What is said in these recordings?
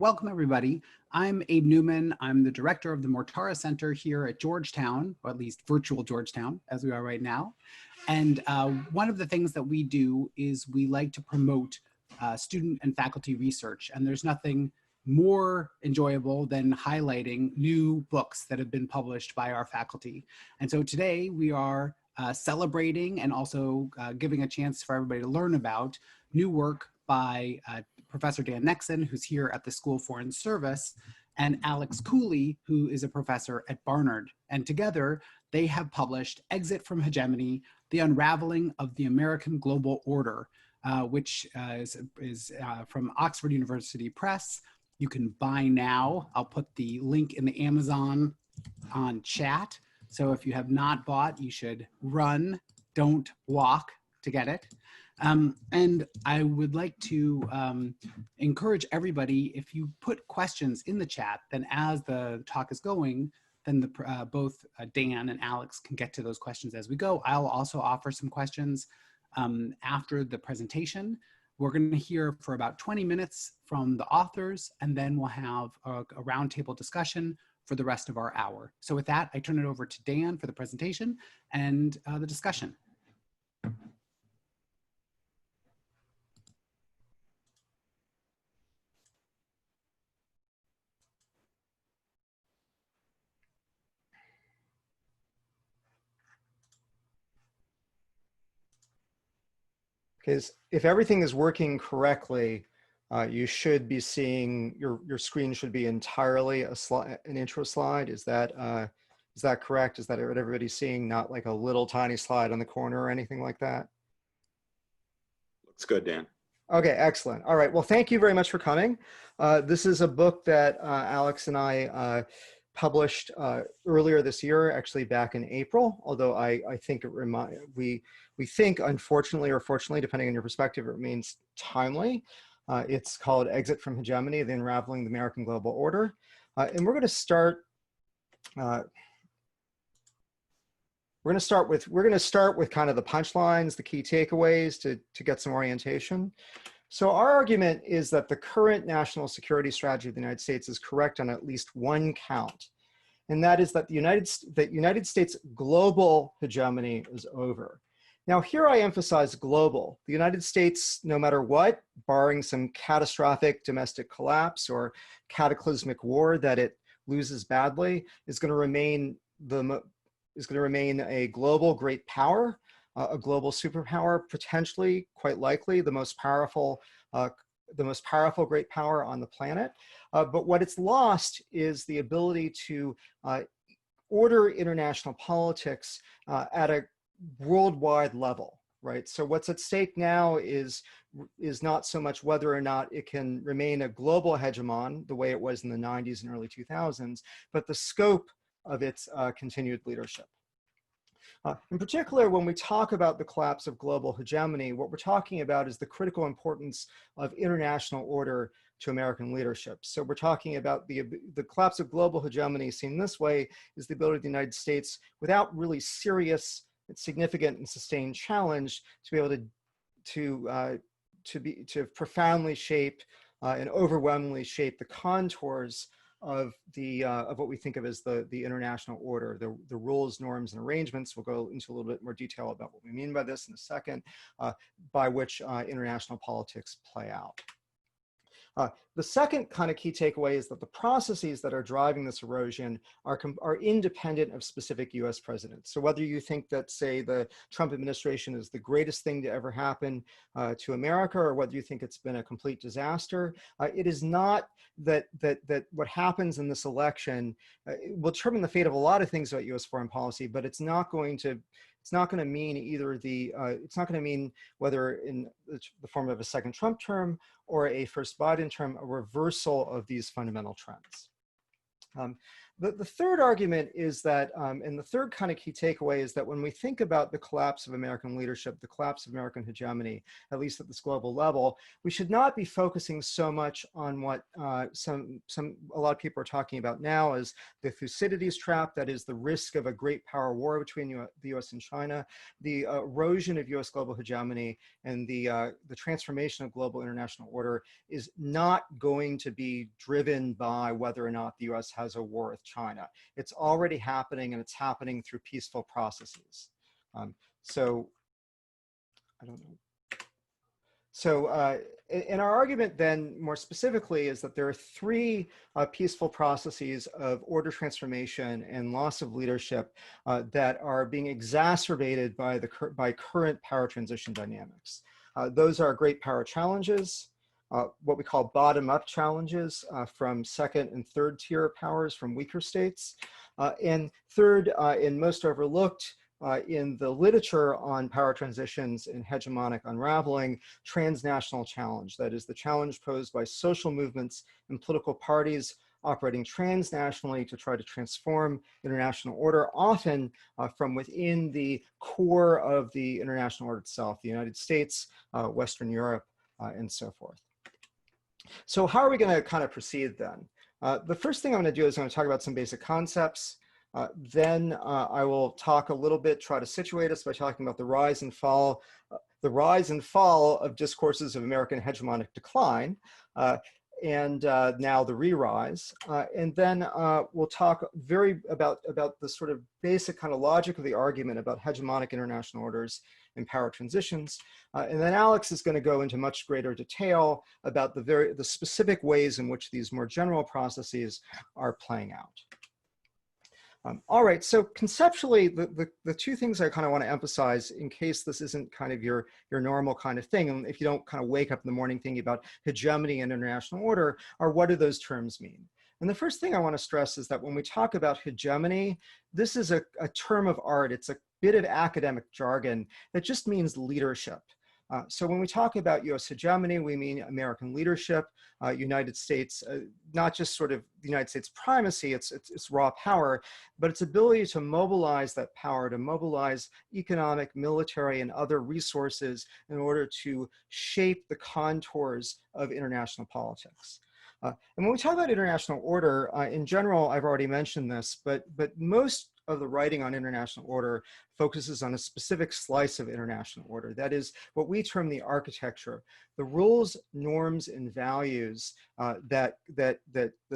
Welcome, everybody. I'm Abe Newman. I'm the director of the Mortara Center here at Georgetown, or at least virtual Georgetown, as we are right now. And one of the things that we do is we like to promote student and faculty research. And there's nothing more enjoyable than highlighting new books that have been published by our faculty. And so today we are celebrating and also giving a chance for everybody to learn about new work by Professor Dan Nexon, who's here at the School of Foreign Service, and Alex Cooley, who is a professor at Barnard. And together, they have published Exit from Hegemony, The Unravelling of the American Global Order, which is from Oxford University Press. You can buy now. I'll put the link in the Amazon on chat. So if you have not bought, you should run, don't walk to get it. And I would like to encourage everybody, if you put questions in the chat, then as the talk is going, then both Dan and Alex can get to those questions as we go. I'll also offer some questions after the presentation. We're going to hear for about 20 minutes from the authors, and then we'll have a roundtable discussion for the rest of our hour. So with that, I turn it over to Dan for the presentation and the discussion. Because if everything is working correctly, you should be seeing your screen should be entirely an intro slide. Is that correct? Is that what everybody's seeing? Not like a little tiny slide on the corner or anything like that? Looks good, Dan. Okay, excellent. All right. Well, thank you very much for coming. This is a book that Alex and I published earlier this year, actually back in April, although I think we think, unfortunately or fortunately, depending on your perspective, it remains timely. It's called Exit from Hegemony, The Unravelling the American Global Order. And we're going to start with kind of the punchlines, the key takeaways to get some orientation. So our argument is that the current national security strategy of the United States is correct on at least one count. And that is that the United States global hegemony is over. Now here I emphasize global. The United States, no matter what, barring some catastrophic domestic collapse or cataclysmic war that it loses badly, is going to remain a global great power, a global superpower, potentially, quite likely, the most powerful great power on the planet. But what it's lost is the ability to order international politics at a worldwide level, right? So what's at stake now is not so much whether or not it can remain a global hegemon the way it was in the 90s and early 2000s, but the scope of its continued leadership. In particular, when we talk about the collapse of global hegemony, what we're talking about is the critical importance of international order to American leadership. So we're talking about the collapse of global hegemony seen this way is the ability of the United States, without really serious, significant, and sustained challenge, to be able to profoundly shape and overwhelmingly shape the contours of what we think of as the international order, the rules, norms, and arrangements. We'll go into a little bit more detail about what we mean by this in a second, by which international politics play out. The second kind of key takeaway is that the processes that are driving this erosion are independent of specific US presidents. So whether you think that, say, the Trump administration is the greatest thing to ever happen to America, or whether you think it's been a complete disaster, it is not that what happens in this election will determine the fate of a lot of things about US foreign policy, but it's not going to mean either it's not going to mean whether in the form of a second Trump term or a first Biden term, a reversal of these fundamental trends. The third argument is that, and the third kind of key takeaway is that when we think about the collapse of American leadership, the collapse of American hegemony, at least at this global level, we should not be focusing so much on what a lot of people are talking about now as the Thucydides trap, that is the risk of a great power war between the US and China, the erosion of US global hegemony, and the transformation of global international order is not going to be driven by whether or not the US has a war with China. It's already happening, and it's happening through peaceful processes. So I don't know. So and our argument then more specifically is that there are three peaceful processes of order transformation and loss of leadership that are being exacerbated by current power transition dynamics. Those are great power challenges, what we call bottom-up challenges from second and third tier powers from weaker states. And third, and most overlooked in the literature on power transitions and hegemonic unraveling, transnational challenge. That is the challenge posed by social movements and political parties operating transnationally to try to transform international order, often from within the core of the international order itself, the United States, Western Europe, and so forth. So how are we going to kind of proceed then? The first thing I'm going to do is I'm going to talk about some basic concepts. Then I will talk a little bit, try to situate us by talking about the rise and fall of discourses of American hegemonic decline, and now the re-rise. And then we'll talk about the sort of basic kind of logic of the argument about hegemonic international orders and power transitions. And then Alex is going to go into much greater detail about the specific ways in which these more general processes are playing out. All right, so conceptually, the two things I kind of want to emphasize in case this isn't kind of your normal kind of thing, and if you don't kind of wake up in the morning thinking about hegemony and international order, are what do those terms mean? And the first thing I want to stress is that when we talk about hegemony, this is a term of art. It's a bit of academic jargon that just means leadership. So when we talk about US hegemony, we mean American leadership, United States, not just sort of the United States primacy, it's raw power, but its ability to mobilize that power, to mobilize economic, military, and other resources in order to shape the contours of international politics. And when we talk about international order, in general, I've already mentioned this, but most of the writing on international order focuses on a specific slice of international order. That is what we term the architecture, the rules, norms, and values that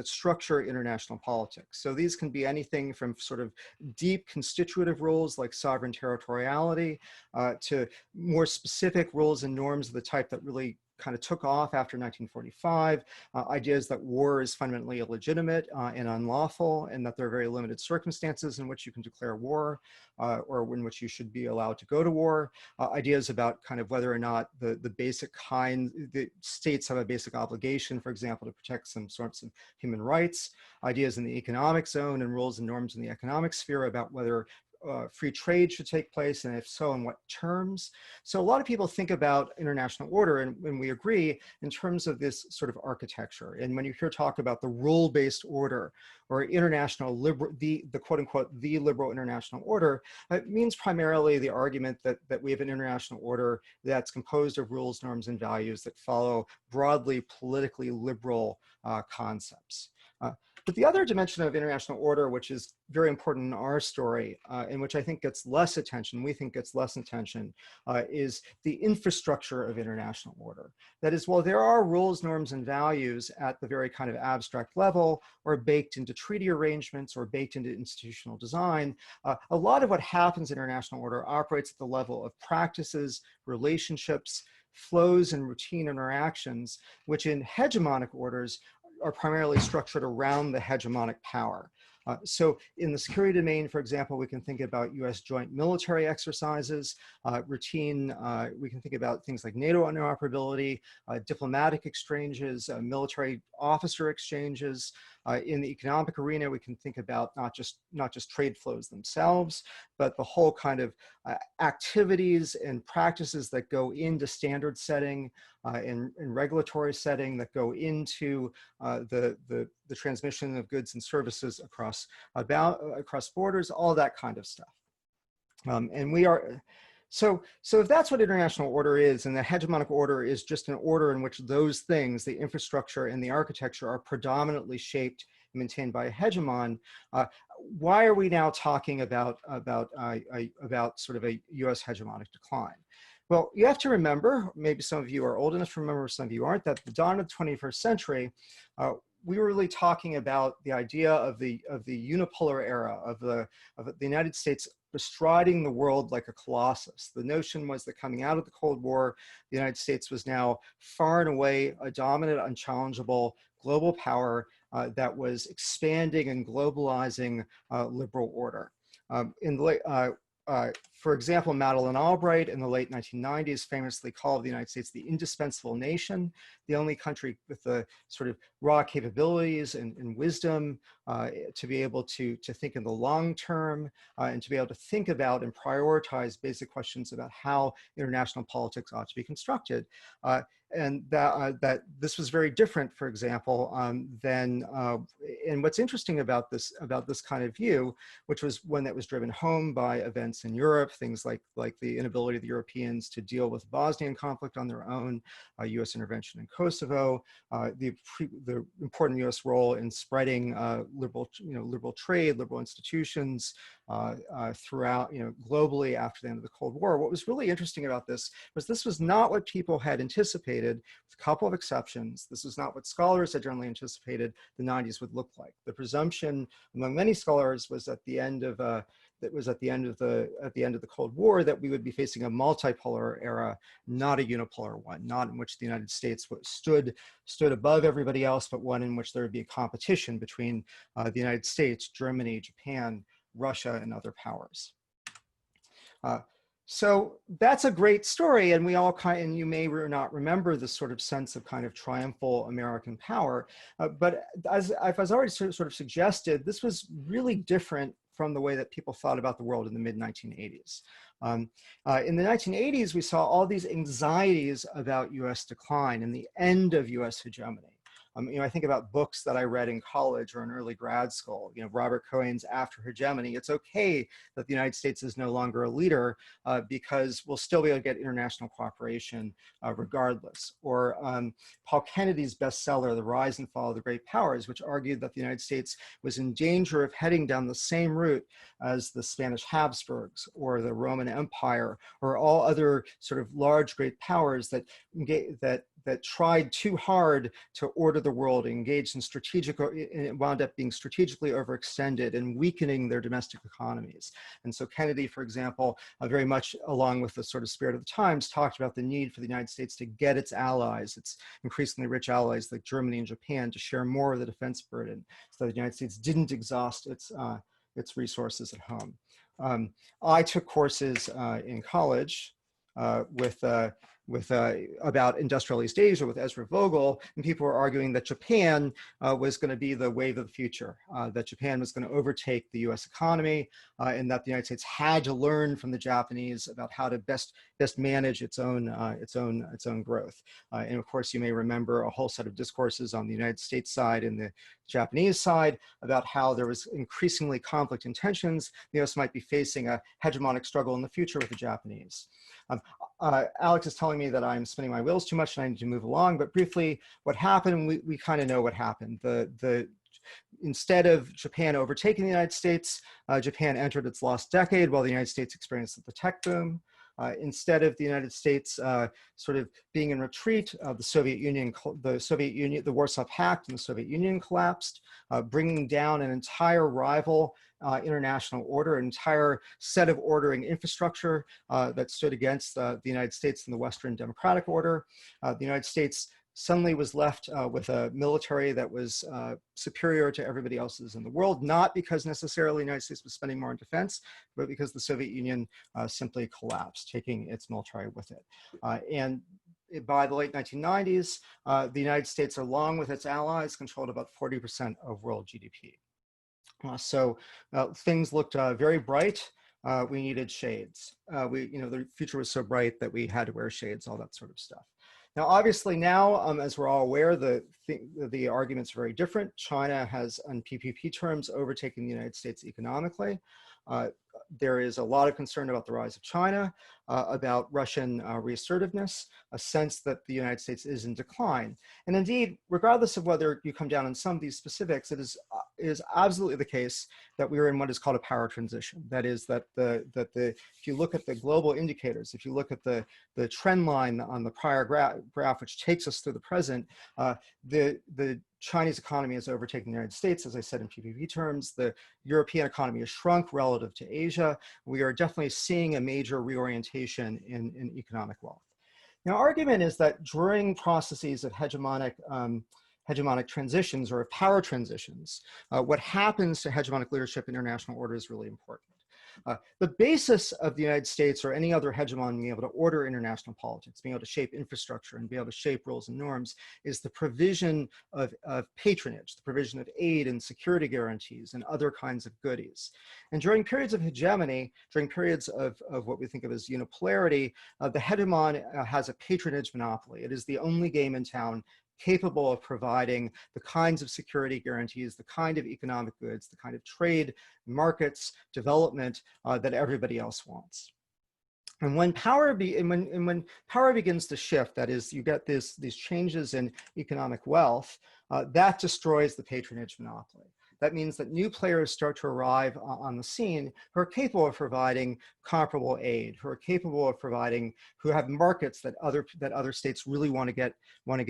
structure international politics. So these can be anything from sort of deep constitutive rules like sovereign territoriality to more specific rules and norms of the type that really kind of took off after 1945, ideas that war is fundamentally illegitimate and unlawful, and that there are very limited circumstances in which you can declare war or in which you should be allowed to go to war, ideas about kind of whether or not the states have a basic obligation, for example, to protect some sorts of human rights, ideas in the economic zone and rules and norms in the economic sphere about whether free trade should take place, and if so, on what terms. So a lot of people think about international order, and we agree, in terms of this sort of architecture. And when you hear talk about the rule-based order or international liberal, the quote-unquote, the liberal international order, it means primarily the argument that we have an international order that's composed of rules, norms, and values that follow broadly politically liberal concepts. But the other dimension of international order, which is very important in our story, and which I think gets less attention, we think gets less attention, is the infrastructure of international order. That is, while there are rules, norms, and values at the very kind of abstract level, or baked into treaty arrangements, or baked into institutional design, a lot of what happens in international order operates at the level of practices, relationships, flows, and routine interactions, which in hegemonic orders are primarily structured around the hegemonic power. So in the security domain, for example, we can think about US joint military exercises, we can think about things like NATO interoperability, diplomatic exchanges, military officer exchanges. In the economic arena, we can think about not just trade flows themselves, but the whole kind of activities and practices that go into standard setting and regulatory setting that go into the transmission of goods and services across across across borders, all that kind of stuff. And we are, so if that's what international order is, and the hegemonic order is just an order in which those things, the infrastructure and the architecture, are predominantly shaped and maintained by a hegemon, why are we now talking about sort of a US hegemonic decline? Well, you have to remember, maybe some of you are old enough to remember, some of you aren't, that at the dawn of the 21st century, we were really talking about the idea of the unipolar era of the United States bestriding the world like a colossus. The notion was that coming out of the Cold War, the United States was now far and away a dominant, unchallengeable global power that was expanding and globalizing liberal order. For example, Madeleine Albright in the late 1990s famously called the United States the indispensable nation, the only country with the sort of raw capabilities and wisdom to be able to think in the long term and to be able to think about and prioritize basic questions about how international politics ought to be constructed. And that this was very different, for example, than, and what's interesting about this kind of view, which was one that was driven home by events in Europe, things like the inability of the Europeans to deal with the Bosnian conflict on their own, US intervention in Kosovo, the important US role in spreading liberal trade, liberal institutions throughout, globally after the end of the Cold War. What was really interesting about this was not what people had anticipated, with a couple of exceptions. This is not what scholars had generally anticipated the 90s would look like. The presumption among many scholars was at the end of the Cold War that we would be facing a multipolar era, not a unipolar one, not in which the United States stood above everybody else, but one in which there would be a competition between the United States, Germany, Japan, Russia, and other powers. So that's a great story, and we all and you may or not remember this sort of sense of kind of triumphal American power, but as I've already sort of suggested, this was really different from the way that people thought about the world in the mid-1980s. In the 1980s, we saw all these anxieties about US decline and the end of US hegemony. I think about books that I read in college or in early grad school, Robert Cohen's After Hegemony. It's okay that the United States is no longer a leader because we'll still be able to get international cooperation regardless. Or Paul Kennedy's bestseller, The Rise and Fall of the Great Powers, which argued that the United States was in danger of heading down the same route as the Spanish Habsburgs or the Roman Empire or all other sort of large great powers that tried too hard to order the world, engaged in strategic, and wound up being strategically overextended and weakening their domestic economies. And so Kennedy, for example, very much along with the sort of spirit of the times, talked about the need for the United States to get its allies, its increasingly rich allies like Germany and Japan, to share more of the defense burden so that the United States didn't exhaust its resources at home. I took courses in college about industrial East Asia with Ezra Vogel, and people were arguing that Japan was going to be the wave of the future, that Japan was going to overtake the US economy, and that the United States had to learn from the Japanese about how to best manage its own growth. And of course, you may remember a whole set of discourses on the United States side and the Japanese side about how there was increasingly conflict and tensions. The US might be facing a hegemonic struggle in the future with the Japanese. Alex is telling me that I'm spinning my wheels too much and I need to move along, but briefly, what happened, we kind of know what happened. Instead of Japan overtaking the United States, Japan entered its lost decade while the United States experienced the tech boom. Instead of the United States sort of being in retreat, the Warsaw Pact and the Soviet Union collapsed, bringing down an entire rival international order, an entire set of ordering infrastructure that stood against the United States and the Western democratic order. The United States suddenly was left with a military that was superior to everybody else's in the world, not because necessarily the United States was spending more on defense, but because the Soviet Union simply collapsed, taking its military with it. And by the late 1990s, the United States, along with its allies, controlled about 40% of world GDP. So things looked very bright. We needed shades. The future was so bright that we had to wear shades, all that sort of stuff. Now, obviously now, as we're all aware, the argument's very different. China has, on PPP terms, overtaken the United States economically. There is a lot of concern about the rise of China, about Russian reassertiveness, a sense that the United States is in decline. And indeed, regardless of whether you come down on some of these specifics, it is absolutely the case that we are in what is called a power transition. That is that if you look at the global indicators, if you look at the trend line on the prior graph, which takes us through the present, the Chinese economy has overtaken the United States, as I said, in PPP terms. The European economy has shrunk relative to Asia. We are definitely seeing a major reorientation in economic wealth. Now, argument is that during processes of hegemonic transitions or of power transitions, what happens to hegemonic leadership in international order is really important. The basis of the United States or any other hegemon being able to order international politics, being able to shape infrastructure and be able to shape rules and norms, is the provision of patronage, the provision of aid and security guarantees and other kinds of goodies. And during periods of hegemony, during periods of what we think of as unipolarity, the hegemon has a patronage monopoly. It is the only game in town capable of providing the kinds of security guarantees, the kind of economic goods, the kind of trade, markets, development that everybody else wants. And when power begins to shift, that is, you get these changes in economic wealth, that destroys the patronage monopoly. That means that new players start to arrive on the scene who are capable of providing comparable aid, who are capable of providing, who have markets that other states really want to get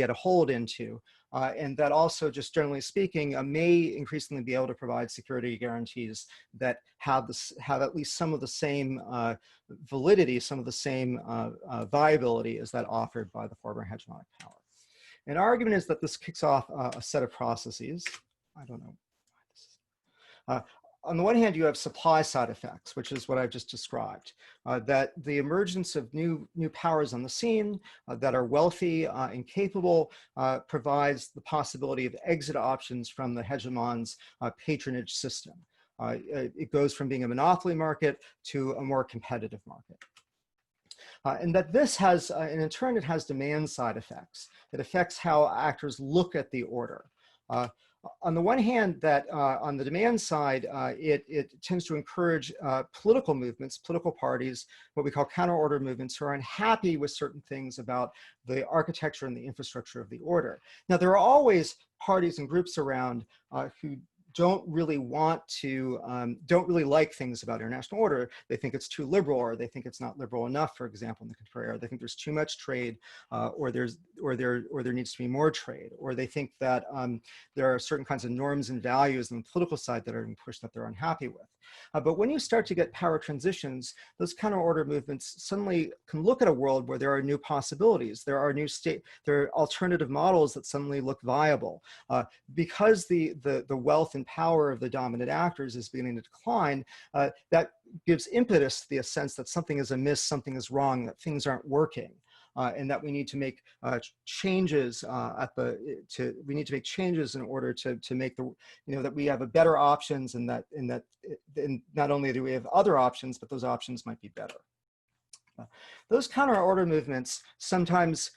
a hold into, and that also, just generally speaking, may increasingly be able to provide security guarantees that have at least some of the same validity, some of the same viability as that offered by the former hegemonic power. An argument is that this kicks off a set of processes. I don't know. On the one hand, you have supply side effects, which is what I've just described, that the emergence of new powers on the scene that are wealthy and capable provides the possibility of exit options from the hegemon's patronage system. It goes from being a monopoly market to a more competitive market. And that this has, and in turn, it has demand side effects. It affects how actors look at the order. On the one hand, that on the demand side, it tends to encourage political movements, political parties, what we call counter-order movements, who are unhappy with certain things about the architecture and the infrastructure of the order. Now, there are always parties and groups around who don't really like things about international order. They think it's too liberal, or they think it's not liberal enough, for example, in the contemporary era. They think there's too much trade, or there needs to be more trade, or they think that there are certain kinds of norms and values on the political side that are being pushed that they're unhappy with. But when you start to get power transitions, those counter-order movements suddenly can look at a world where there are new possibilities. There are alternative models that suddenly look viable. Because the wealth and power of the dominant actors is beginning to decline, that gives impetus to the sense that something is amiss, something is wrong, that things aren't working. And that we need to make changes we need to make changes in order to make that we have better options, and that not only do we have other options, but those options might be better. Those counter-order movements sometimes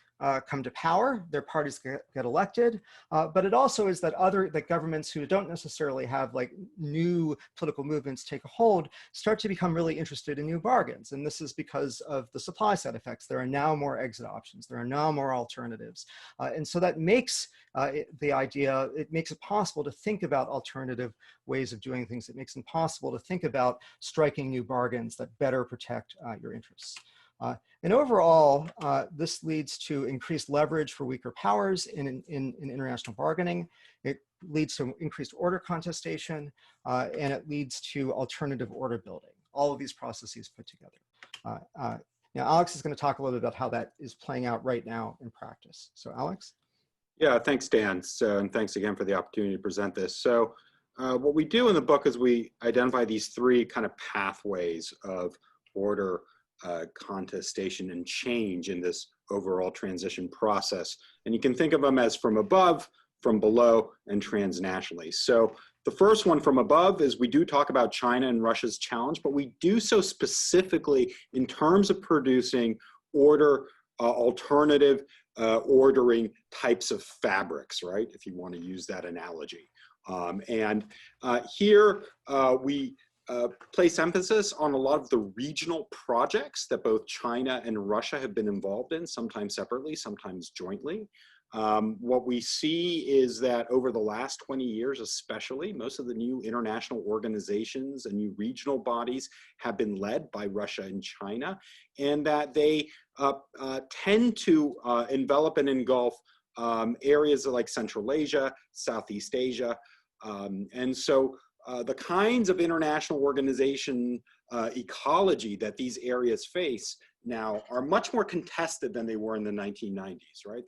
come to power, their parties get elected, but it also is that governments who don't necessarily have new political movements take a hold start to become really interested in new bargains. And this is because of the supply side effects. There are now more exit options. There are now more alternatives. And so that makes it makes it possible to think about alternative ways of doing things. It makes it possible to think about striking new bargains that better protect your interests. And overall, this leads to increased leverage for weaker powers in international bargaining. It leads to increased order contestation, and it leads to alternative order building. All of these processes put together. Now, Alex is going to talk a little bit about how that is playing out right now in practice. So, Alex? Yeah, thanks, Dan. And thanks again for the opportunity to present this. So what we do in the book is we identify these three kind of pathways of order, contestation, and change in this overall transition process. And you can think of them as from above, from below, and transnationally. So the first one from above is we do talk about China and Russia's challenge, but we do so specifically in terms of producing order, alternative ordering types of fabrics, right? If you want to use that analogy. Here we place emphasis on a lot of the regional projects that both China and Russia have been involved in, sometimes separately, sometimes jointly. What we see is that over the last 20 years, especially, most of the new international organizations and new regional bodies have been led by Russia and China, and that they tend to envelop and engulf areas like Central Asia, Southeast Asia, and so the kinds of international organization ecology that these areas face now are much more contested than they were in the 1990s, right?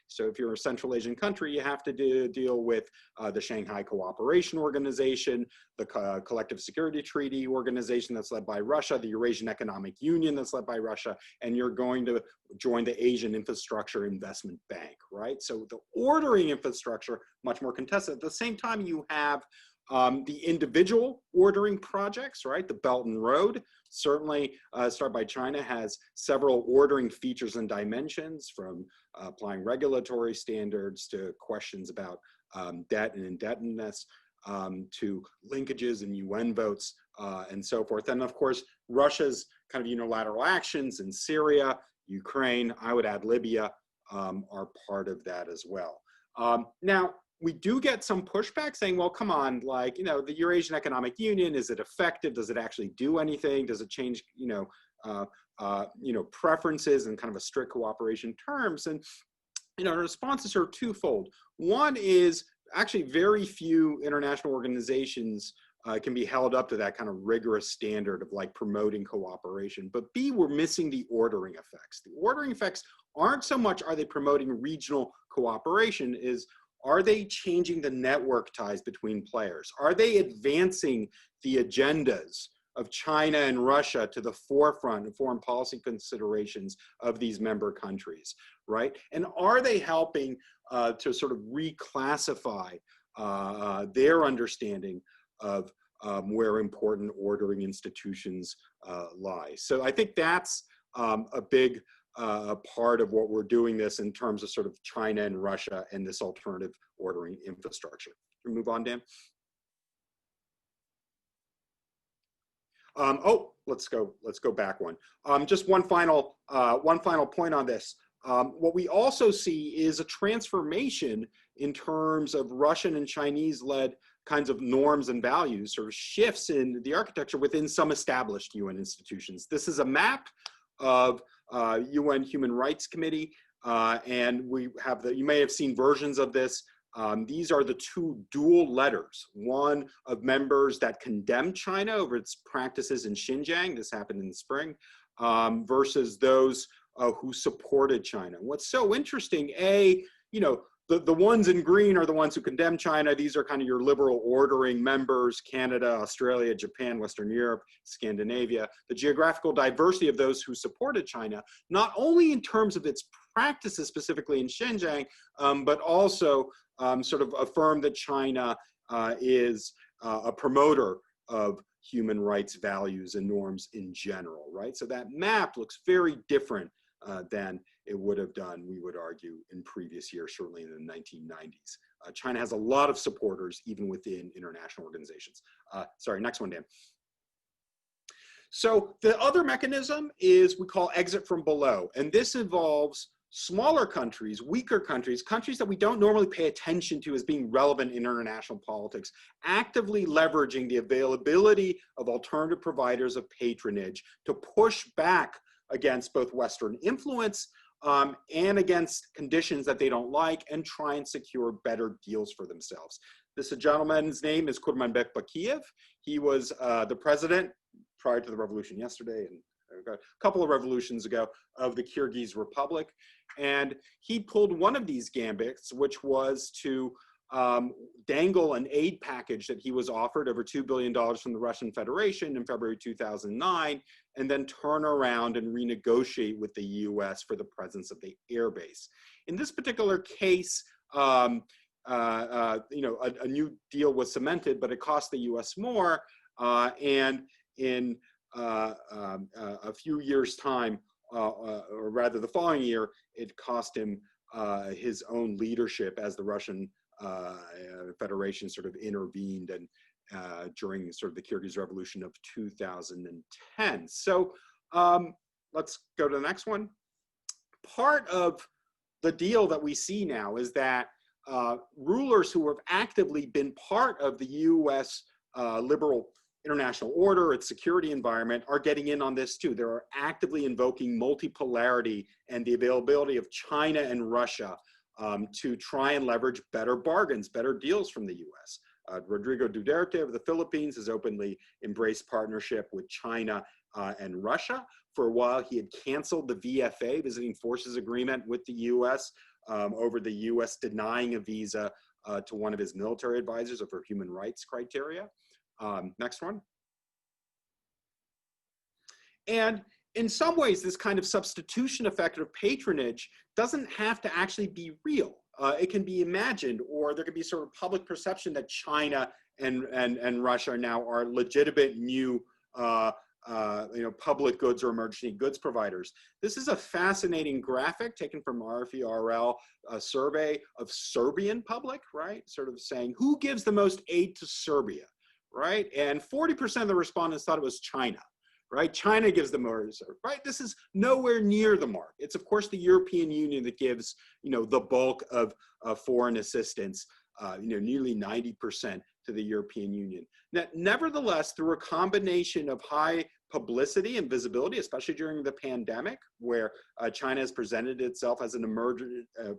So if you're a Central Asian country, you have to deal with the Shanghai Cooperation Organization, the Collective Security Treaty Organization that's led by Russia, the Eurasian Economic Union that's led by Russia, and you're going to join the Asian Infrastructure Investment Bank, right? So the ordering infrastructure, much more contested. At the same time, you have the individual ordering projects, right? The Belt and Road, certainly started by China, has several ordering features and dimensions, from applying regulatory standards to questions about debt and indebtedness, to linkages and UN votes, and so forth. And of course, Russia's kind of unilateral actions in Syria, Ukraine, I would add Libya, are part of that as well. Now, we do get some pushback saying, well, come on, like, the Eurasian Economic Union, is it effective? Does it actually do anything? Does it change, preferences and kind of a strict cooperation terms? And, the responses are twofold. One is actually very few international organizations can be held up to that kind of rigorous standard of like promoting cooperation. But B, we're missing the ordering effects. The ordering effects aren't so much are they promoting regional cooperation, are they changing the network ties between players? Are they advancing the agendas of China and Russia to the forefront of foreign policy considerations of these member countries, right? And are they helping to sort of reclassify their understanding of where important ordering institutions lie? So I think that's a big part of what we're doing this in terms of sort of China and Russia and this alternative ordering infrastructure. Can we move on, Dan? Let's go back one. Just one final point on this. What we also see is a transformation in terms of Russian and Chinese-led kinds of norms and values, sort of shifts in the architecture within some established UN institutions. This is a map of UN Human Rights Committee, and we have you may have seen versions of this. These are the two dual letters, one of members that condemned China over its practices in Xinjiang, this happened in the spring, versus those who supported China. What's so interesting, the ones in green are the ones who condemn China. These are kind of your liberal ordering members: Canada, Australia, Japan, Western Europe, Scandinavia. The geographical diversity of those who supported China, not only in terms of its practices specifically in Xinjiang, but also sort of affirm that China is a promoter of human rights values and norms in general, right? So that map looks very different than it would have done, we would argue, in previous years, certainly in the 1990s. China has a lot of supporters, even within international organizations. Sorry, next one, Dan. So the other mechanism is we call exit from below, and this involves smaller countries, weaker countries, countries that we don't normally pay attention to as being relevant in international politics, actively leveraging the availability of alternative providers of patronage to push back against both Western influence and against conditions that they don't like, and try and secure better deals for themselves. This gentleman's name is Kurmanbek Bakiev. He was the president prior to the revolution yesterday, and a couple of revolutions ago, of the Kyrgyz Republic. And he pulled one of these gambits, which was to dangle an aid package that he was offered, over $2 billion from the Russian Federation in February 2009, and then turn around and renegotiate with the US for the presence of the airbase. In this particular case, a new deal was cemented, but it cost the US more, and in a few years' time, or rather the following year, it cost him his own leadership as the Russian Federation sort of intervened and during sort of the Kyrgyz Revolution of 2010. So let's go to the next one. Part of the deal that we see now is that rulers who have actively been part of the US liberal international order, its security environment, are getting in on this too. They're actively invoking multipolarity and the availability of China and Russia to try and leverage better bargains, better deals from the US. Rodrigo Duterte of the Philippines has openly embraced partnership with China and Russia. For a while, he had canceled the VFA, Visiting Forces Agreement, with the US over the US denying a visa to one of his military advisors over human rights criteria. Next one. And in some ways, this kind of substitution effect of patronage doesn't have to actually be real. It can be imagined, or there could be sort of public perception that China and Russia now are legitimate new public goods or emergency goods providers. This is a fascinating graphic taken from RFERL, a survey of Serbian public, right? Sort of saying who gives the most aid to Serbia, right? And 40% of the respondents thought it was China, right? China gives the most, right? This is nowhere near the mark. It's of course the European Union that gives, the bulk of foreign assistance, nearly 90% to the European Union. Now, nevertheless, through a combination of high publicity and visibility, especially during the pandemic, where China has presented itself as an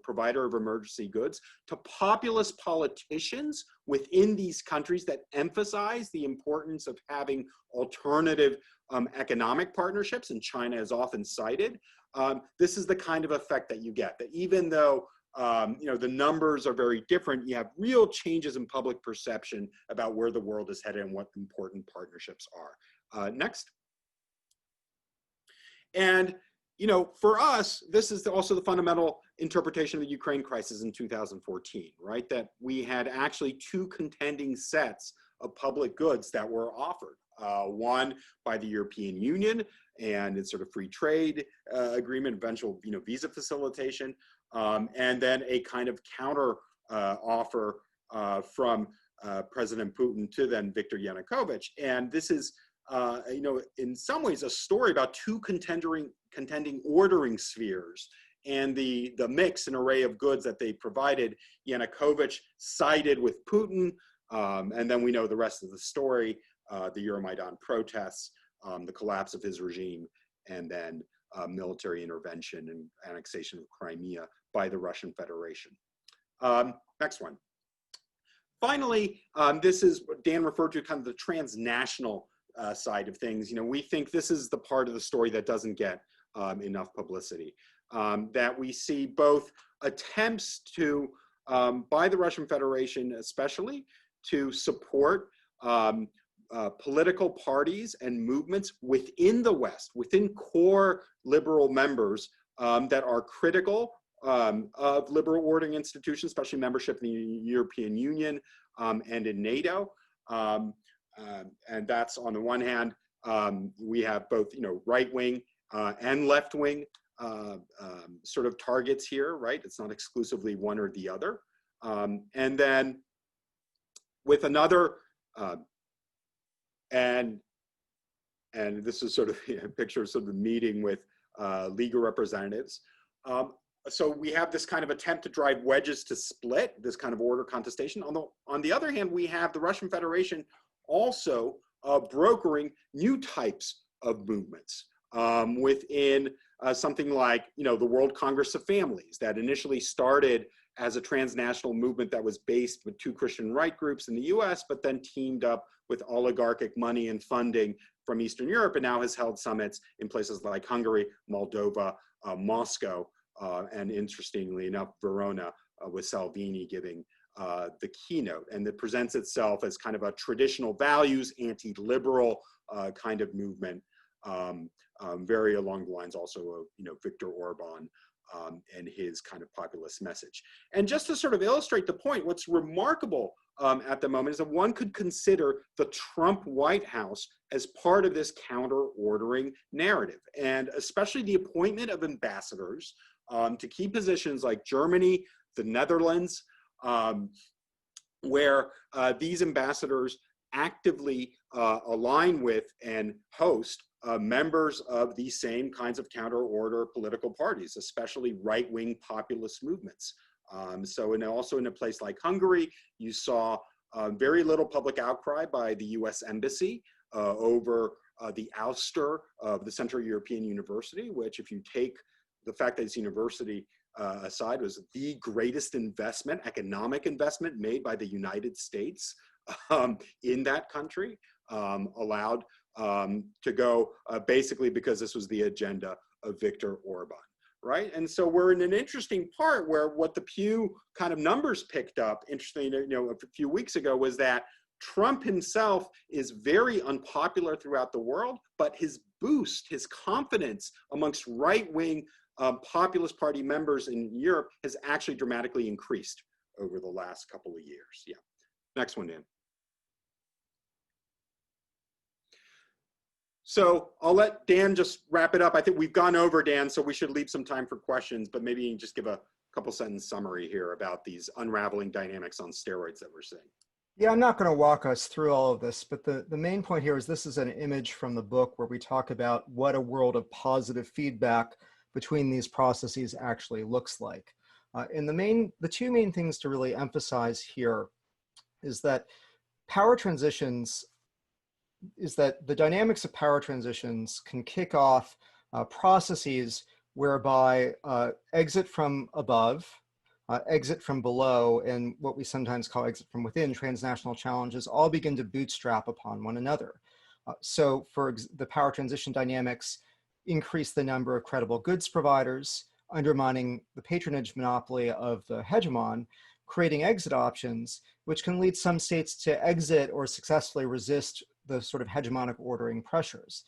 provider of emergency goods, to populist politicians within these countries that emphasize the importance of having alternative economic partnerships, and China is often cited. This is the kind of effect that you get, that even though the numbers are very different, you have real changes in public perception about where the world is headed and what important partnerships are. Next. And, for us, this is also the fundamental interpretation of the Ukraine crisis in 2014, right? That we had actually two contending sets of public goods that were offered. One by the European Union and its sort of free trade agreement, eventual visa facilitation, and then a kind of counter offer from President Putin to then Viktor Yanukovych. And this is, in some ways, a story about two contending ordering spheres and the mix and array of goods that they provided. Yanukovych sided with Putin, and then we know the rest of the story. The Euromaidan protests, the collapse of his regime, and then military intervention and annexation of Crimea by the Russian Federation. Next one. Finally, this is what Dan referred to, kind of the transnational side of things. We think this is the part of the story that doesn't get enough publicity. That we see both attempts to, by the Russian Federation especially, to support political parties and movements within the West, within core liberal members that are critical of liberal ordering institutions, especially membership in the European Union and in NATO. And that's on the one hand, we have both right-wing and left-wing sort of targets here, right? It's not exclusively one or the other. And then with another, and this is sort of a picture of sort of the meeting with legal representatives. So we have this kind of attempt to drive wedges to split this kind of order contestation. On the other hand, we have the Russian Federation also brokering new types of movements within something like the World Congress of Families, that initially started as a transnational movement that was based with two Christian right groups in the US, but then teamed up with oligarchic money and funding from Eastern Europe, and now has held summits in places like Hungary, Moldova, Moscow, and interestingly enough, Verona, with Salvini giving the keynote. And it presents itself as kind of a traditional values, anti-liberal kind of movement, very along the lines also of Viktor Orban and his kind of populist message. And just to sort of illustrate the point, what's remarkable at the moment is that one could consider the Trump White House as part of this counter-ordering narrative, and especially the appointment of ambassadors to key positions like Germany, the Netherlands, where these ambassadors actively align with and host members of these same kinds of counter-order political parties, especially right-wing populist movements. Also in a place like Hungary, you saw very little public outcry by the US Embassy over the ouster of the Central European University, which, if you take the fact that this university aside, was the greatest investment, economic investment made by the United States in that country, allowed to go basically because this was the agenda of Viktor Orban, right? And so we're in an interesting part where what the Pew kind of numbers picked up, interestingly, a few weeks ago, was that Trump himself is very unpopular throughout the world, but his boost, his confidence amongst right-wing populist party members in Europe has actually dramatically increased over the last couple of years. Yeah. Next one, Dan. So I'll let Dan just wrap it up. I think we've gone over, Dan, so we should leave some time for questions, but maybe you can just give a couple sentence summary here about these unraveling dynamics on steroids that we're seeing. Yeah, I'm not going to walk us through all of this, but the main point here is this is an image from the book where we talk about what a world of positive feedback between these processes actually looks like. And the two main things to really emphasize here is that the dynamics of power transitions can kick off processes whereby exit from above, exit from below, and what we sometimes call exit from within, transnational challenges, all begin to bootstrap upon one another. So for the power transition dynamics, increase the number of credible goods providers, undermining the patronage monopoly of the hegemon, creating exit options, which can lead some states to exit or successfully resist the sort of hegemonic ordering pressures.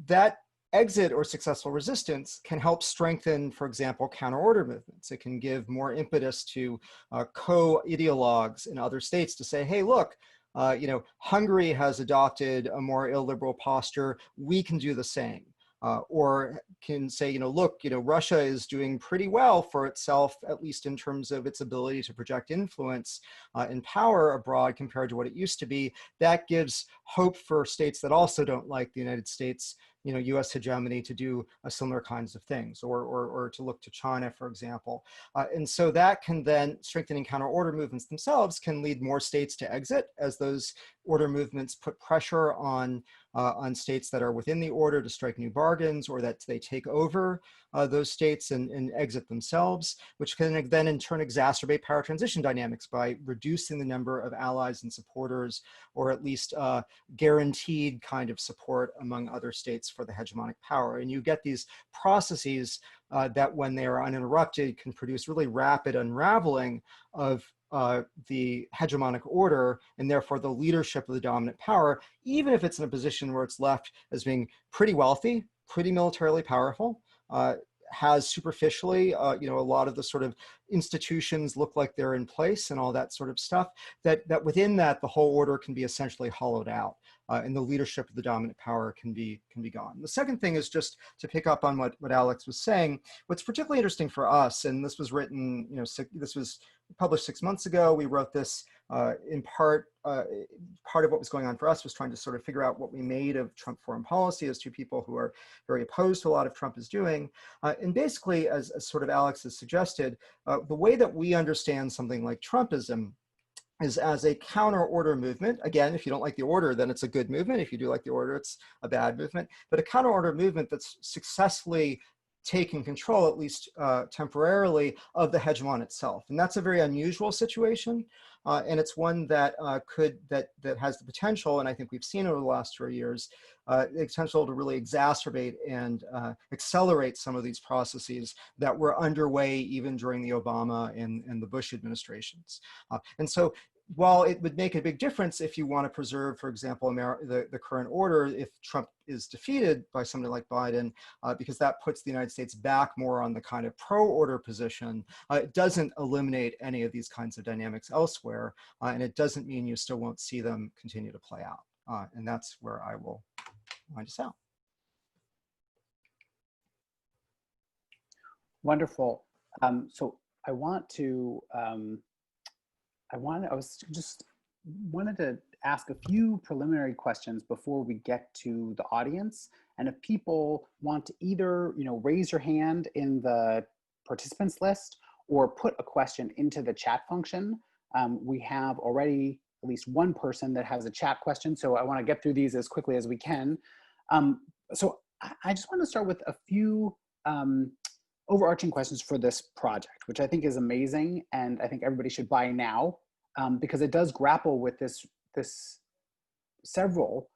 That exit or successful resistance can help strengthen, for example, counter-order movements. It can give more impetus to co-ideologues in other states to say, hey, look, Hungary has adopted a more illiberal posture, we can do the same. Or can say, look, Russia is doing pretty well for itself, at least in terms of its ability to project influence and power abroad compared to what it used to be. That gives hope for states that also don't like the United States, US hegemony, to do similar kinds of things, or to look to China, for example. And so that can then, strengthening counter-order movements themselves, can lead more states to exit as those order movements put pressure on states that are within the order to strike new bargains, or that they take over those states and exit themselves, which can then in turn exacerbate power transition dynamics by reducing the number of allies and supporters, or at least guaranteed kind of support among other states for the hegemonic power. And you get these processes that, when they are uninterrupted, can produce really rapid unraveling of the hegemonic order, and therefore the leadership of the dominant power, even if it's in a position where it's left as being pretty wealthy, pretty militarily powerful, has superficially, a lot of the sort of institutions look like they're in place and all that sort of stuff, that within that, the whole order can be essentially hollowed out. And the leadership of the dominant power can be gone. The second thing is just to pick up on what Alex was saying. What's particularly interesting for us, and this was written, this was published 6 months ago. We wrote this in part. Part of what was going on for us was trying to sort of figure out what we made of Trump foreign policy as two people who are very opposed to a lot of Trump is doing. And basically, as sort of Alex has suggested, the way that we understand something like Trumpism is as a counter-order movement. Again, if you don't like the order, then it's a good movement. If you do like the order, it's a bad movement. But a counter-order movement that's successfully taken control, at least temporarily, of the hegemon itself. And that's a very unusual situation. And it's one that that has the potential, and I think we've seen over the last 2 years, the potential to really exacerbate and accelerate some of these processes that were underway even during the Obama and the Bush administrations. And so while it would make a big difference if you want to preserve, for example, the current order, if Trump is defeated by somebody like Biden, because that puts the United States back more on the kind of pro-order position, it doesn't eliminate any of these kinds of dynamics elsewhere, and it doesn't mean you still won't see them continue to play out. And that's where I will wind us out. Wonderful. So I want to, wanted to ask a few preliminary questions before we get to the audience. And if people want to either, raise your hand in the participants list or put a question into the chat function, we have already at least one person that has a chat question. So I want to get through these as quickly as we can. So I just want to start with a few overarching questions for this project, which I think is amazing. And I think everybody should buy now because it does grapple with this several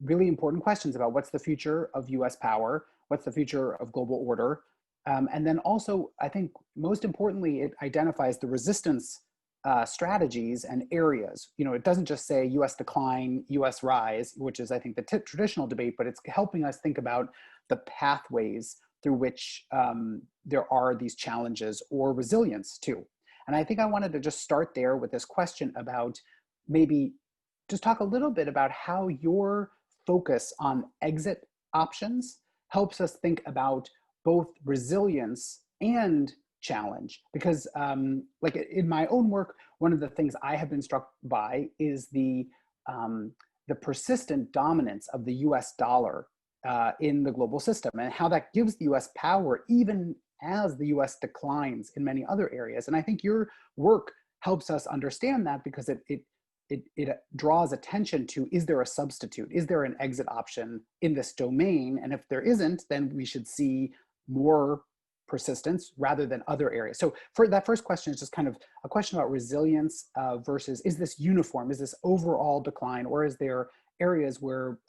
really important questions about what's the future of US power, what's the future of global order. And then also, I think most importantly, it identifies the resistance strategies and areas. It doesn't just say US decline, US rise, which is I think the traditional debate, but it's helping us think about the pathways through which there are these challenges or resilience too. And I think I wanted to just start there with this question about maybe just talk a little bit about how your focus on exit options helps us think about both resilience and challenge. Because like in my own work, one of the things I have been struck by is the persistent dominance of the US dollar in the global system and how that gives the US power even as the US declines in many other areas. And I think your work helps us understand that because it draws attention to, is there a substitute? Is there an exit option in this domain? And if there isn't, then we should see more persistence rather than other areas. So for that first question is just kind of a question about resilience versus, is this uniform? Is this overall decline? Or is there areas where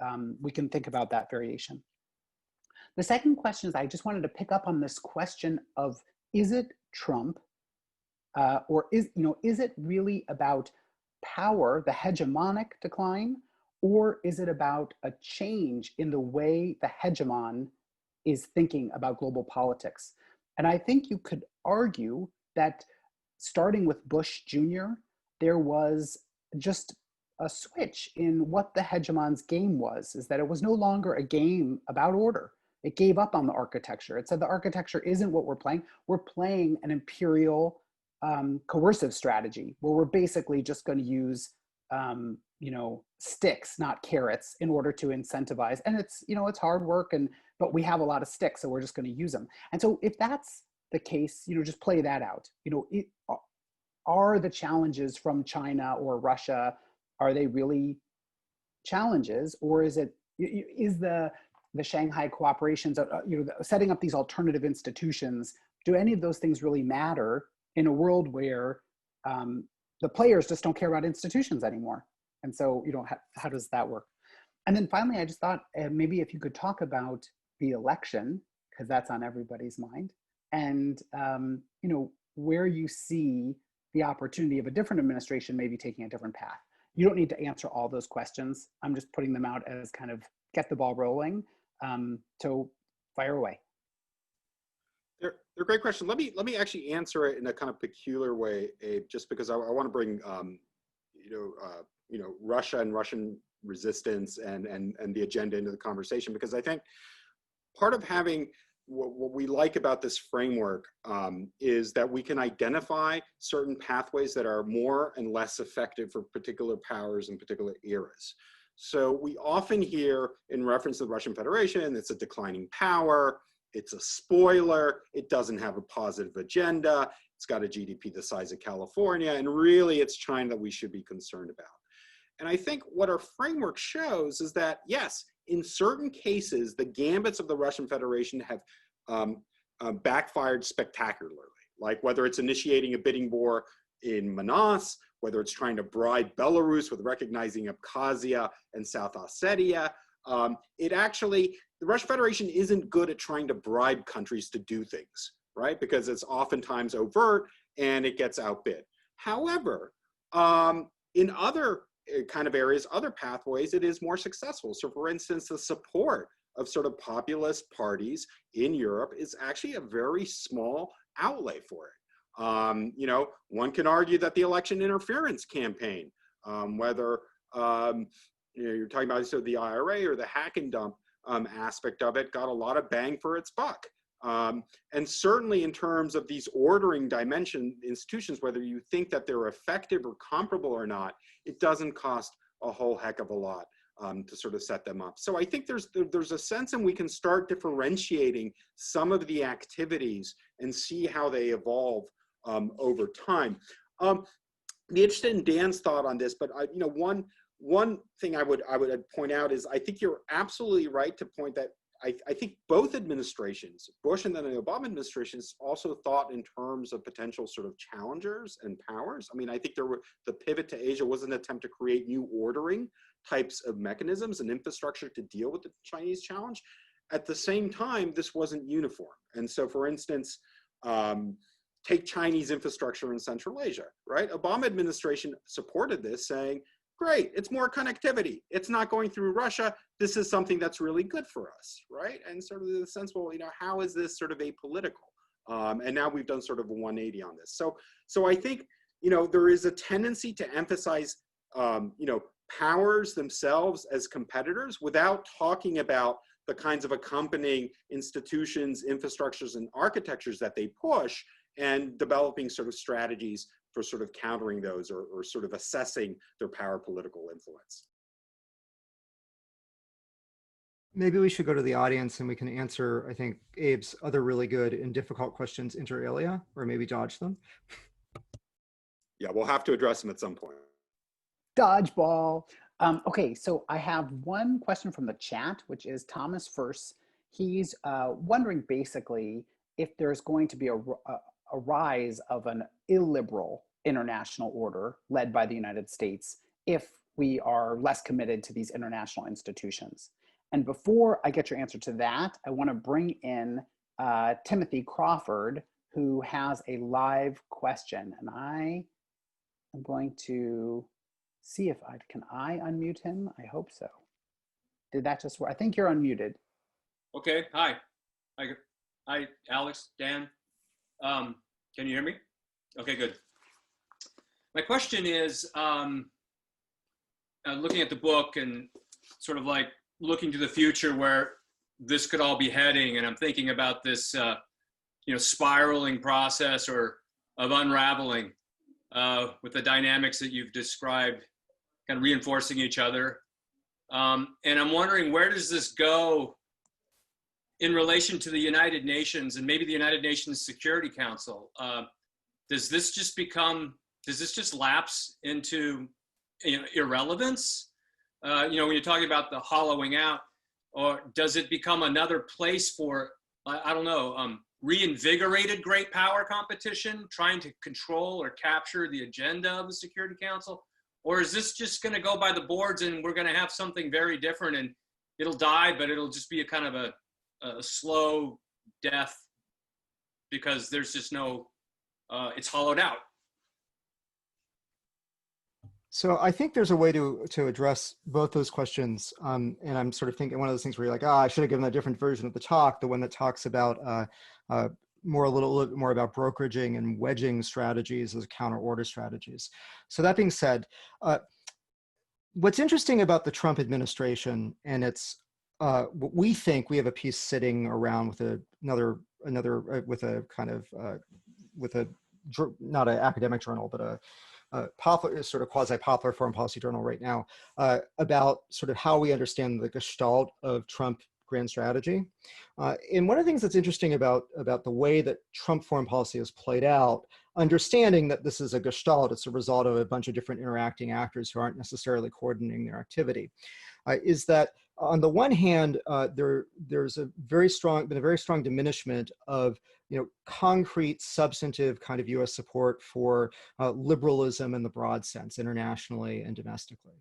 we can think about that variation? The second question is, I just wanted to pick up on this question of, is it Trump or is it really about power, the hegemonic decline, or is it about a change in the way the hegemon is thinking about global politics? And I think you could argue that starting with Bush Jr., there was just a switch in what the hegemon's game was, is that it was no longer a game about order. It gave up on the architecture. It said the architecture isn't what we're playing. We're playing an imperial coercive strategy where we're basically just going to use sticks, not carrots, in order to incentivize. And it's hard work, but we have a lot of sticks, so we're just going to use them. And so if that's the case, just play that out. Are the challenges from China or Russia, are they really challenges, or is the Shanghai cooperations, setting up these alternative institutions, do any of those things really matter in a world where the players just don't care about institutions anymore? And so, how does that work? And then finally, I just thought maybe if you could talk about the election, because that's on everybody's mind, and where you see the opportunity of a different administration maybe taking a different path. You don't need to answer all those questions. I'm just putting them out as kind of get the ball rolling. So fire away. They're great questions. Let me actually answer it in a kind of peculiar way, Abe, just because I want to bring Russia and Russian resistance and the agenda into the conversation, because I think part of having what we like about this framework is that we can identify certain pathways that are more and less effective for particular powers and particular eras. So we often hear in reference to the Russian Federation, it's a declining power, it's a spoiler, it doesn't have a positive agenda, it's got a GDP the size of California, and really it's China that we should be concerned about. And I think what our framework shows is that, yes, in certain cases, the gambits of the Russian Federation have backfired spectacularly, like whether it's initiating a bidding war in Manas, whether it's trying to bribe Belarus with recognizing Abkhazia and South Ossetia. The Russian Federation isn't good at trying to bribe countries to do things, right? Because it's oftentimes overt and it gets outbid. However, in other kind of areas, other pathways, it is more successful. So for instance, the support of sort of populist parties in Europe is actually a very small outlay for it. One can argue that the election interference campaign, whether you're talking about the IRA or the hack and dump aspect of it, got a lot of bang for its buck. And certainly in terms of these ordering dimension institutions, whether you think that they're effective or comparable or not, it doesn't cost a whole heck of a lot to sort of set them up. So I think there's a sense in we can start differentiating some of the activities and see how they evolve over time. Be interested in Dan's thought on this, but one thing I would point out is I think you're absolutely right to point that I think both administrations, Bush and then the Obama administrations, also thought in terms of potential sort of challengers and powers. I mean, I think the pivot to Asia was an attempt to create new ordering types of mechanisms and infrastructure to deal with the Chinese challenge. At the same time, this wasn't uniform. And so, for instance, take Chinese infrastructure in Central Asia, right? Obama administration supported this, saying, great, it's more connectivity. It's not going through Russia. This is something that's really good for us, right? And sort of the sense, well, how is this sort of apolitical? And now we've done sort of a 180 on this. So I think, there is a tendency to emphasize, powers themselves as competitors without talking about the kinds of accompanying institutions, infrastructures, and architectures that they push, and developing sort of strategies for sort of countering those or sort of assessing their power political influence. Maybe we should go to the audience and we can answer, I think, Abe's other really good and difficult questions inter alia, or maybe dodge them. Yeah, we'll have to address them at some point. Dodgeball. Okay, so I have one question from the chat, which is Thomas First. He's wondering basically if there's going to be a rise of an illiberal international order led by the United States if we are less committed to these international institutions. And before I get your answer to that, I want to bring in Timothy Crawford, who has a live question. And I am going to see if can I unmute him? I hope so. Did that just work? I think you're unmuted. Okay, hi. Hi, Alex, Dan. Can you hear me? Okay, good. My question is, looking at the book and sort of like looking to the future where this could all be heading, and I'm thinking about this, spiraling process of unraveling with the dynamics that you've described, kind of reinforcing each other. And I'm wondering, where does this go in relation to the United Nations and maybe the United Nations Security Council? Does this just lapse into irrelevance? When you're talking about the hollowing out, or does it become another place for, reinvigorated great power competition, trying to control or capture the agenda of the Security Council? Or is this just going to go by the boards and we're going to have something very different and it'll die, but it'll just be a kind of a slow death because there's just no, it's hollowed out? So I think there's a way to address both those questions. And I'm sort of thinking one of those things where you're like, I should have given a different version of the talk, the one that talks about a little bit more about brokeraging and wedging strategies as counter-order strategies. So that being said, what's interesting about the Trump administration, and it's we think we have a piece sitting around with not an academic journal, but a popular, sort of quasi-popular foreign policy journal right now, about sort of how we understand the gestalt of Trump grand strategy. And one of the things that's interesting about the way that Trump foreign policy has played out, understanding that this is a gestalt, it's a result of a bunch of different interacting actors who aren't necessarily coordinating their activity, is that on the one hand, there's been a very strong diminishment of concrete, substantive kind of U.S. support for liberalism in the broad sense, internationally and domestically.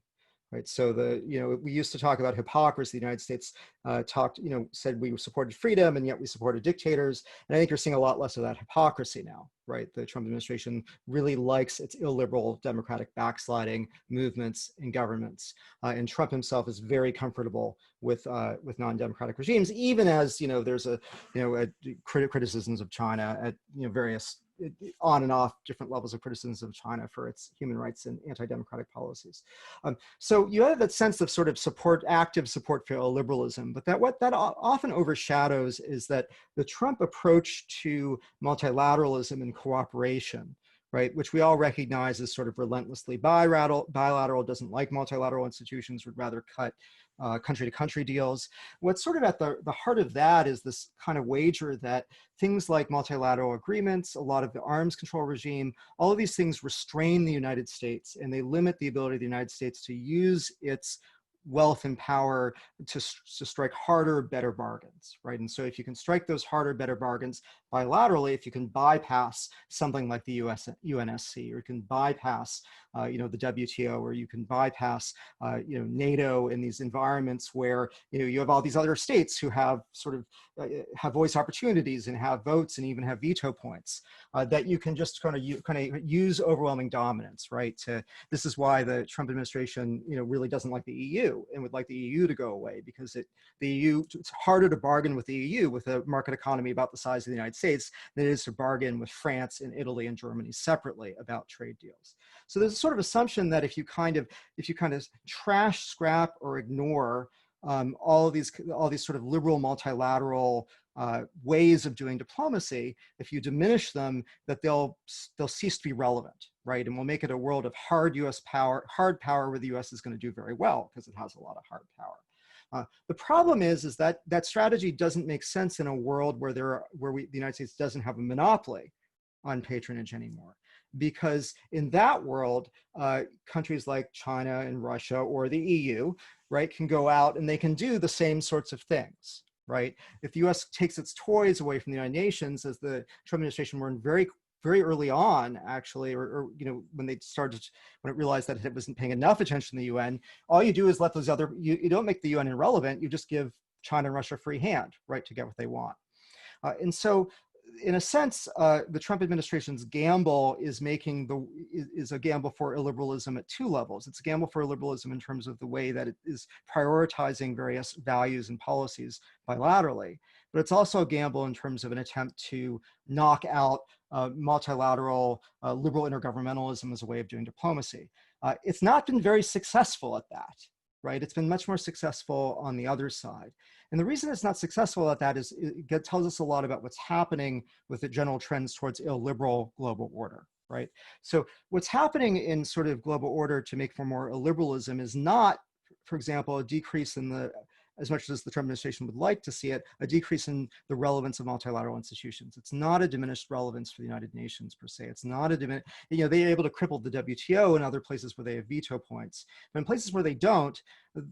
Right. So we used to talk about hypocrisy. The United States said we supported freedom and yet we supported dictators. And I think you're seeing a lot less of that hypocrisy now, right? The Trump administration really likes its illiberal democratic backsliding movements in governments. And Trump himself is very comfortable with non-democratic regimes, even as, there's criticisms of China at, various on and off different levels of criticism of China for its human rights and anti-democratic policies. So you have that sense of sort of active support for illiberalism, but what that often overshadows is that the Trump approach to multilateralism and cooperation, right, which we all recognize as sort of relentlessly bilateral, doesn't like multilateral institutions, would rather cut country-to-country deals. What's sort of at the heart of that is this kind of wager that things like multilateral agreements, a lot of the arms control regime, all of these things restrain the United States, and they limit the ability of the United States to use its wealth and power to strike harder, better bargains, right? And so if you can strike those harder, better bargains bilaterally, if you can bypass something like the UNSC, or you can bypass, the WTO, or you can bypass, NATO in these environments where, you have all these other states who have sort of have voice opportunities and have votes and even have veto points, that you can just kind of use overwhelming dominance, right? This is why the Trump administration, really doesn't like the EU and would like the EU to go away, because the EU, it's harder to bargain with the EU with a market economy about the size of the United States than it is to bargain with France and Italy and Germany separately about trade deals. So there's a sort of assumption that if you kind of trash, scrap, or ignore all these sort of liberal multilateral ways of doing diplomacy, if you diminish them, that they'll cease to be relevant, right? And we'll make it a world of hard power where the US is going to do very well because it has a lot of hard power. The problem is that that strategy doesn't make sense in a world where the United States doesn't have a monopoly on patronage anymore. Because in that world, countries like China and Russia or the EU, right, can go out and they can do the same sorts of things, right? If the US takes its toys away from the United Nations, as the Trump administration learned very early on, actually, or when it realized that it wasn't paying enough attention to the UN, all you do is let those you don't make the UN irrelevant, you just give China and Russia a free hand, right, to get what they want. And so, in a sense, the Trump administration's gamble is a gamble for illiberalism at two levels. It's a gamble for illiberalism in terms of the way that it is prioritizing various values and policies bilaterally, but it's also a gamble in terms of an attempt to knock out multilateral liberal intergovernmentalism as a way of doing diplomacy. It's not been very successful at that, right? It's been much more successful on the other side. And the reason it's not successful at that is it tells us a lot about what's happening with the general trends towards illiberal global order, right? So what's happening in sort of global order to make for more illiberalism is not, for example, a decrease in as much as the Trump administration would like to see it, a decrease in the relevance of multilateral institutions. It's not a diminished relevance for the United Nations per se. It's not they're able to cripple the WTO in other places where they have veto points. But in places where they don't,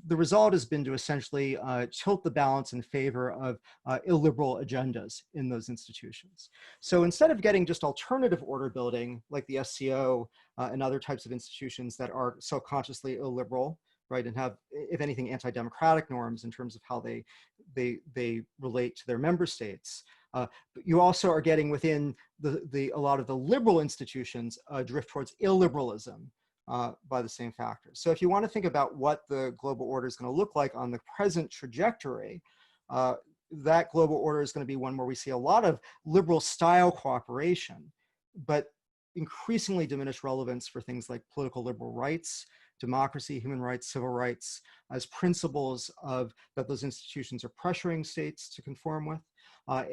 the result has been to essentially tilt the balance in favor of illiberal agendas in those institutions. So instead of getting just alternative order building like the SCO and other types of institutions that are self-consciously illiberal, right, and have, if anything, anti-democratic norms in terms of how they relate to their member states. But you also are getting within a lot of the liberal institutions drift towards illiberalism by the same factors. So if you want to think about what the global order is going to look like on the present trajectory, that global order is going to be one where we see a lot of liberal style cooperation, but increasingly diminished relevance for things like political liberal rights, democracy, human rights, civil rights, as principles that those institutions are pressuring states to conform with,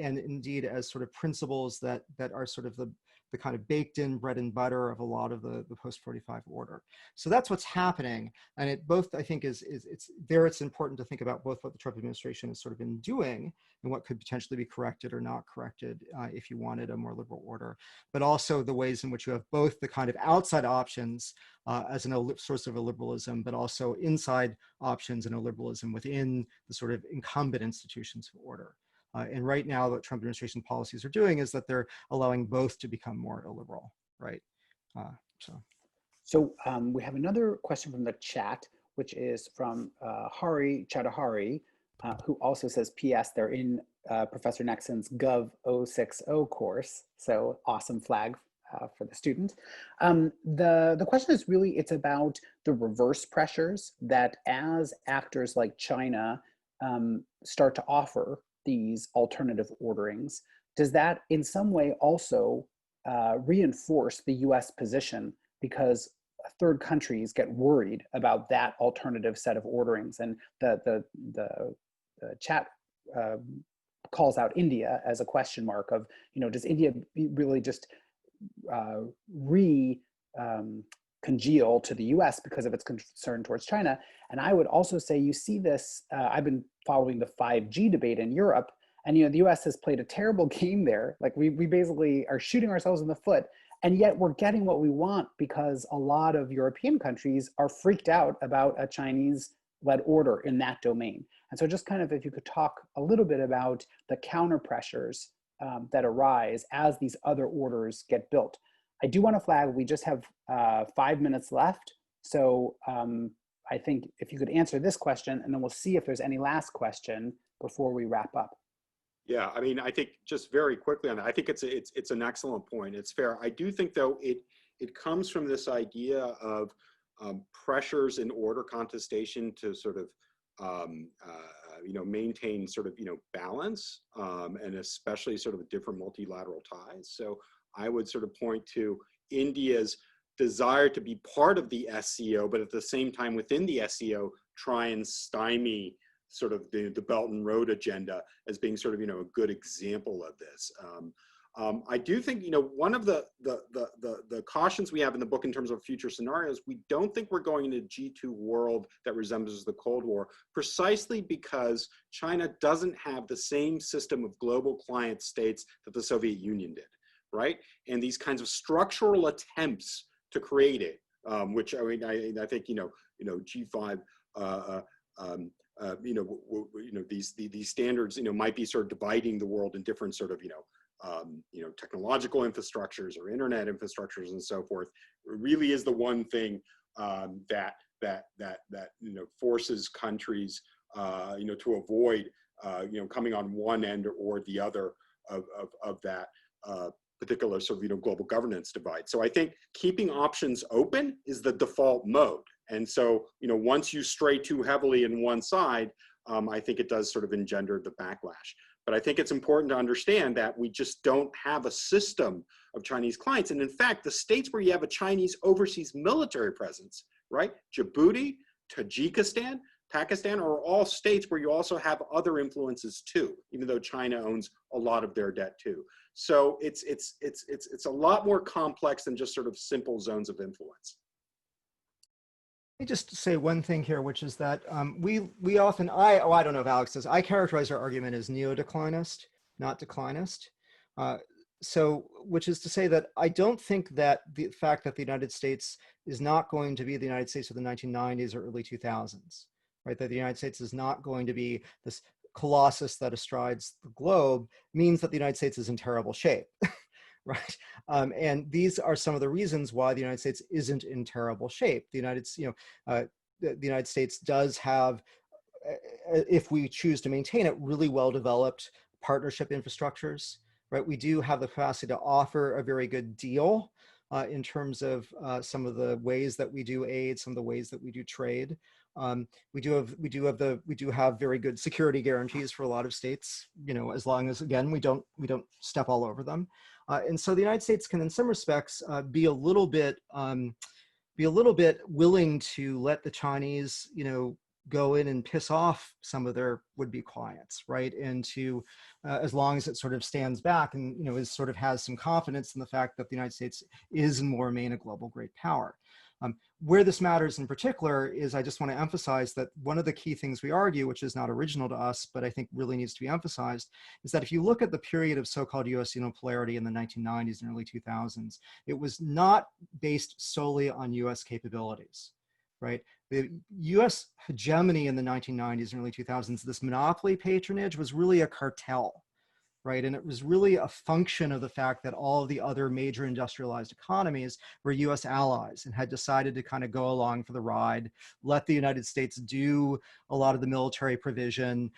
and indeed as sort of principles that are sort of the kind of baked in bread and butter of a lot of the post-45 order. So that's what's happening. And it both, I think, it's important to think about both what the Trump administration has sort of been doing and what could potentially be corrected or not corrected if you wanted a more liberal order, but also the ways in which you have both the kind of outside options as a source of illiberalism, but also inside options and illiberalism within the sort of incumbent institutions of order. And right now, what Trump administration policies are doing is that they're allowing both to become more illiberal, right? So we have another question from the chat, which is from Hari Chadahari, who also says, P.S. they're in Professor Nexon's Gov 060 course. So awesome flag for the student. The question is really, it's about the reverse pressures that as actors like China start to offer these alternative orderings, does that in some way also reinforce the US position because third countries get worried about that alternative set of orderings. And the chat calls out India as a question mark of, does India really just congeal to the US because of its concern towards China? And I would also say you see this, I've been following the 5G debate in Europe, and the US has played a terrible game there. Like we basically are shooting ourselves in the foot, and yet we're getting what we want because a lot of European countries are freaked out about a Chinese-led order in that domain. And so just kind of if you could talk a little bit about the counter pressures that arise as these other orders get built. I do want to flag, we just have 5 minutes left. So I think if you could answer this question, and then we'll see if there's any last question before we wrap up. Yeah, I mean, I think just very quickly on that, I think it's an excellent point. It's fair. I do think, though, it comes from this idea of pressures in order contestation to sort of maintain sort of balance, and especially sort of different multilateral ties. So I would sort of point to India's desire to be part of the SCO, but at the same time within the SCO try and stymie sort of the Belt and Road agenda as being sort of a good example of this. I do think one of the cautions we have in the book in terms of future scenarios, we don't think we're going into a G2 world that resembles the Cold War, precisely because China doesn't have the same system of global client states that the Soviet Union did, right? And these kinds of structural attempts to create it, which I mean, I think G5. These standards, might be sort of dividing the world in different sort of, technological infrastructures or internet infrastructures and so forth. It really is the one thing that forces countries, to avoid, coming on one end or the other of that particular sort of, global governance divide. So I think keeping options open is the default mode. And so, once you stray too heavily in one side, I think it does sort of engender the backlash. But I think it's important to understand that we just don't have a system of Chinese clients. And in fact, the states where you have a Chinese overseas military presence, right? Djibouti, Tajikistan, Pakistan are all states where you also have other influences too, even though China owns a lot of their debt too. So it's a lot more complex than just sort of simple zones of influence. Let me just say one thing here, which is that we often, I don't know if Alex does, I characterize our argument as neo-declinist, not declinist. Which is to say that I don't think that the fact that the United States is not going to be the United States of the 1990s or early 2000s, right? That the United States is not going to be this colossus that astrides the globe means that the United States is in terrible shape. Right, and these are some of the reasons why the United States isn't in terrible shape. The United States does have, if we choose to maintain it, really well-developed partnership infrastructures. Right, we do have the capacity to offer a very good deal in terms of some of the ways that we do aid, some of the ways that we do trade. We do have very good security guarantees for a lot of states. As long as, again, we don't step all over them. And so the United States can, in some respects, be a little bit willing to let the Chinese, go in and piss off some of their would-be clients, right? And to, as long as it sort of stands back and is sort of has some confidence in the fact that the United States is and will remain a global great power. Where this matters in particular is I just want to emphasize that one of the key things we argue, which is not original to us, but I think really needs to be emphasized, is that if you look at the period of so-called US unipolarity in the 1990s and early 2000s, it was not based solely on US capabilities, right? The US hegemony in the 1990s and early 2000s, this monopoly patronage was really a cartel. Right? And it was really a function of the fact that all of the other major industrialized economies were US allies and had decided to kind of go along for the ride, let the United States do a lot of the military provision,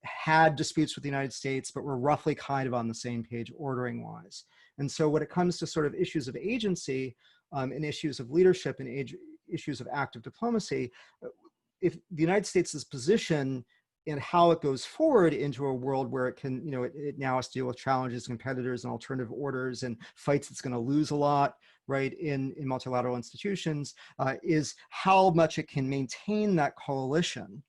had disputes with the United States, but were roughly kind of on the same page ordering wise. And so when it comes to sort of issues of agency and issues of leadership and issues of active diplomacy, if the United States' position and how it goes forward into a world where it can, it now has to deal with challenges, competitors, and alternative orders, and fights it's going to lose a lot, right, in multilateral institutions, is how much it can maintain that coalition,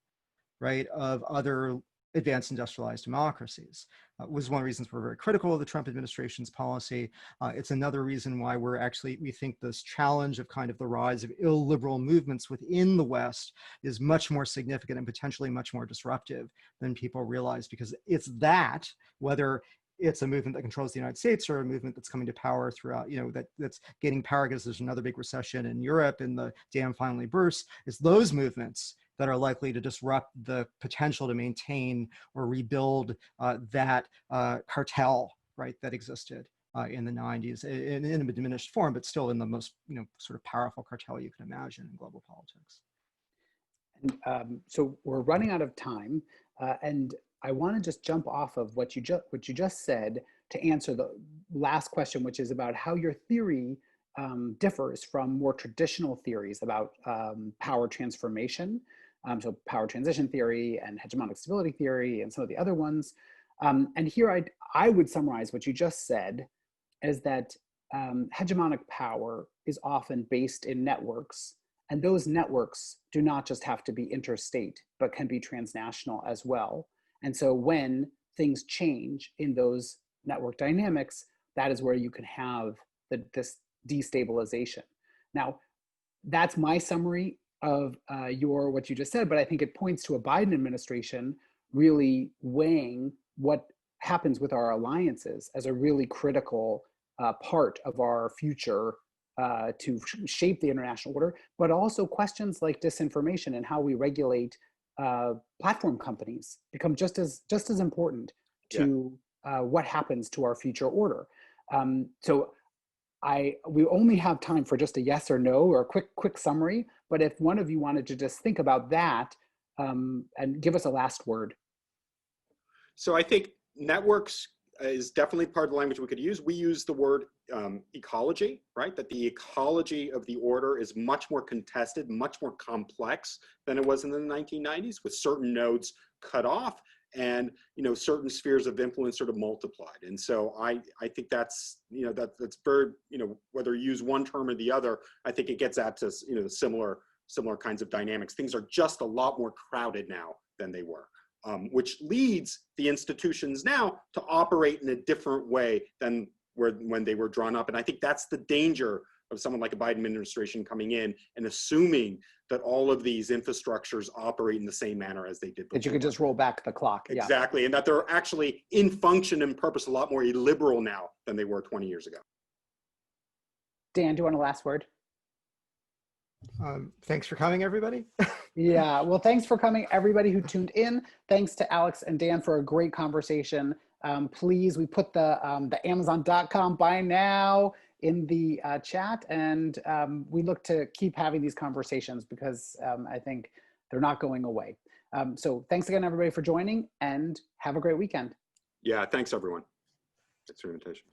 right, of other advanced industrialized democracies. Was one of the reasons we're very critical of the Trump administration's policy. It's another reason why we think this challenge of kind of the rise of illiberal movements within the West is much more significant and potentially much more disruptive than people realize, because it's that, whether it's a movement that controls the United States or a movement that's coming to power throughout, that's gaining power because there's another big recession in Europe and the dam finally bursts, is those movements that are likely to disrupt the potential to maintain or rebuild that cartel, right, that existed in the 90s in a diminished form, but still in the most, sort of powerful cartel you can imagine in global politics. And, so we're running out of time, and I want to just jump off of what you just said to answer the last question, which is about how your theory differs from more traditional theories about power transformation. So power transition theory and hegemonic stability theory and some of the other ones. And here I would summarize what you just said as that hegemonic power is often based in networks, and those networks do not just have to be interstate, but can be transnational as well. And so when things change in those network dynamics, that is where you can have this destabilization. Now, that's my summary of what you just said, but I think it points to a Biden administration really weighing what happens with our alliances as a really critical part of our future to shape the international order, but also questions like disinformation and how we regulate platform companies become just as important to what happens to our future order. So we only have time for just a yes or no or a quick summary, but if one of you wanted to just think about that and give us a last word. So I think networks is definitely part of the language we could use. We use the word ecology, right? That the ecology of the order is much more contested, much more complex than it was in the 1990s, with certain nodes cut off and certain spheres of influence sort of multiplied. And so I think that's that's very, whether you use one term or the other, I think it gets at to similar kinds of dynamics. Things are just a lot more crowded now than they were. Which leads the institutions now to operate in a different way than when they were drawn up. And I think that's the danger of someone like a Biden administration coming in and assuming that all of these infrastructures operate in the same manner as they did before. That you could just roll back the clock. Exactly, yeah. And that they're actually in function and purpose a lot more illiberal now than they were 20 years ago. Dan, do you want a last word? Thanks for coming, everybody. Yeah, well, thanks for coming, everybody who tuned in. Thanks to Alex and Dan for a great conversation. Please, we put the Amazon.com buy now in the chat, and we look to keep having these conversations because I think they're not going away. So thanks again, everybody, for joining, and have a great weekend. Yeah, thanks, everyone. Thanks for the invitation.